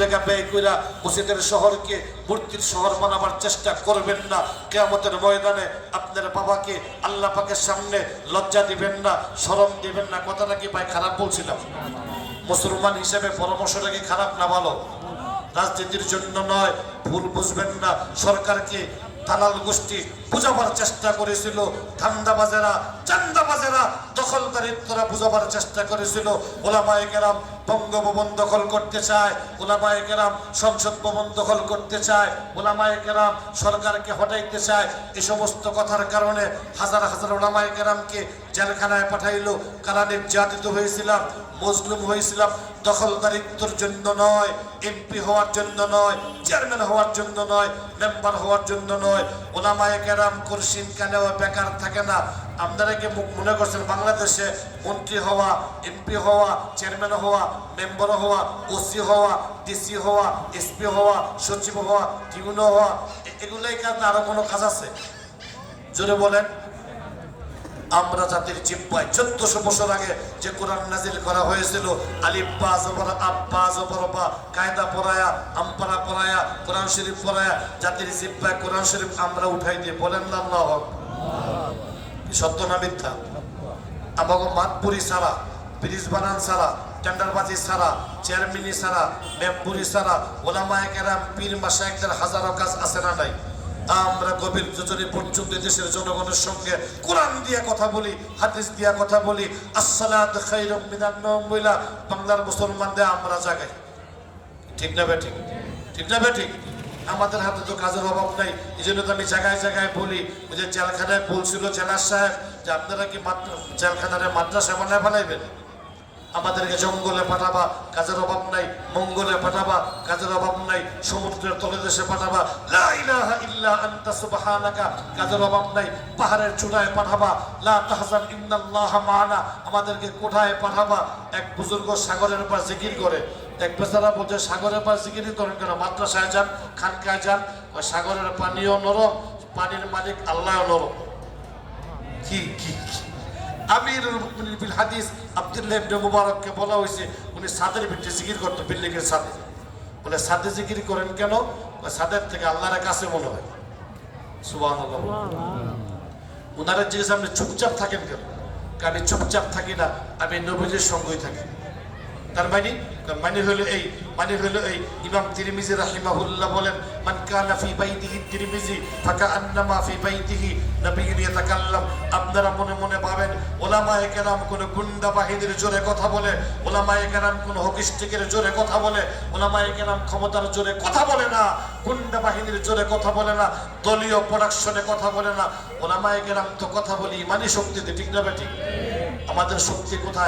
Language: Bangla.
জায়গা ব্যয় কইরা মসজিদের শহরকে মূর্তির শহর বানাবার চেষ্টা করবেন না। কিয়ামতের ময়দানে আপনার বাবাকে আল্লাহ পাকের সামনে লজ্জা দিবেন না, শরম দিবেন না। কথাটা কি ভাই খারাপ বলছিলাম? মুসলমান হিসেবে পরামর্শটা কি খারাপ না ভালো? রাজনীতির জন্য নয়, ভুল বুঝবেন না। সরকারকে দালাল গোষ্ঠী বুঝাবার চেষ্টা করেছিল, ধান্দাবাজেরা চান্দাবাজেরা দখলদারিত্বরা বুঝাবার চেষ্টা করেছিল। ওলামায়ে কেরাম বঙ্গভবন দখল করতে চায়, ওলামায়ে কেরাম সংসদ ভবন দখল করতে চায়, ওলামায়ে কেরাম সরকারকে হটাইতে চায়। এই সমস্ত কথার কারণে হাজার হাজার ওলামায়ে কেরামকে জেলখানায় পাঠাইল। কারা নির্যাতিত হয়েছিলাম, মজলুম হয়েছিলাম। দখলদারিত্বর জন্য নয়, এমপি হওয়ার জন্য নয়, চেয়ারম্যান হওয়ার জন্য নয়, মেম্বার হওয়ার জন্য নয়। ওলামায়ে কেরাম কুরসিন কানেও বেকার থাকে না। আপনারা কি মনে করছেন বাংলাদেশে মন্ত্রী হওয়া, এমপি হওয়া, চেয়ারম্যান হওয়া, মেম্বার হওয়া, ওসি হওয়া, ডিসি হওয়া, এসপি হওয়া, সচিব হওয়া, টিউনো হওয়া, এগুলোই কাজ না? আরো কোনো কাজ আছে? জোরে বলেন। আমরা জাতির জিব্বায় 1400 বছর আগে যে কোরআন নাজিল করা হয়েছিল, আলিফ বা জবর আব বা জবর বা, কায়দা পড়ায়া, আমপারা পড়ায়া, কোরআন শরীফ পড়ায়া জাতির জিব্বায় কোরআন শরীফ আমরা উঠাই দিয়ে বলেন না আল্লাহু আকবার। সত্য না মিথ্যা? আমাকে মাতপুরি ছাড়া, ব্রিজ বানান ছাড়া, টেন্ডারবাজি ছাড়া, চেয়ারম্যানি ছাড়া, মেম্বুরি ছাড়া ওলামায়ে কেরাম পীর মাশায়েখদের হাজারো কাজ আছে না নাই? আমরা গভীর যোজনী পর্যন্ত দেশের জনগণের সঙ্গে কোরআন দিয়ে কথা বলি, হাদিস দিয়ে কথা বলি। আসসালাতু খায়রুম মিনান নওম বইলা বাংলার মুসলমানদের আমরা জাগাই। ঠিক না বেঠিক? ঠিক না বেঠিক? আমাদের হাতে তো কাজের অভাব নাই। এই জন্য তো আমি জায়গায় জায়গায় বলি, ওই যে জেলখানায় বলছিল জেলার সাহেব যে আপনারা কি জেলখানায় মাদ্রাসা বানায় বানাইবেন, আমাদেরকে জঙ্গলে পাঠাবা, কাজের অভাব নাই। মঙ্গলে পাঠাবা, কাজের অভাব নাই। সমুদ্রের তলদেশে পাঠাবা, লা ইলাহা ইল্লা আনতা সুবহানাকা, কাজের অভাব নাই। পাহাড়ের চূড়ায় পাঠাবা, লা তাহজান ইন্নাল্লাহা মা'ানা, আমাদেরকে কোঠায় পাঠাবা। এক বুজুর্গ সাগরের উপর জিকির করে, এক বেচারা বলছে সাগরের পার জিকির করেন কেন? মাদ্রাসায় যান, খানকায় যান। ওই সাগরের পানিও নরম, পানির মালিক আল্লাহও নরম। কি কি আমিরুল মুমিনিন ফিল হাদিস আব্দুল্লাহ ইবনে মুবারককে বলা হয়েছে উনি ছাদের ভিতরে জিকির করতো, বিল্ডিংয়ের ছাদে। বলে ছাদে জিকির করেন কেন? ছাদের থেকে আল্লাহর কাছে মনে হয়। সুবহানাল্লাহ। উনারা জিজ্ঞেস আপনি চুপচাপ থাকেন কেন? আমি চুপচাপ থাকি না, আমি নবীজির সঙ্গেই থাকি। তার মানে হলো এই ইমাম তিরমিজি রাহিমাহুল্লাহ বলেন, মান কানা ফি বাইতিহি তিরমিজি ফাকান্নামা ফি বাইতিহি নবিয়্যুন ইয়াতাকাল্লাম। আপনারা মনে মনে ভাবেন ওলামায়ে কেরাম কোন গুন্ডা বাহিনীর জোরে কথা বলে, ওলামায়ে কেরাম কোন হকিস্টিকের জোরে কথা বলে, ওলামায়ে কেরাম ক্ষমতার জোরে কথা বলে না, গুন্ডা বাহিনীর জোরে কথা বলে না, দলীয় প্রোডাকশনে কথা বলে না। ওলামায়ে কেরাম তো কথা বলি ইমানি শক্তিতে। ঠিক না বেঠিক? আমাদের শক্তি কোথায়?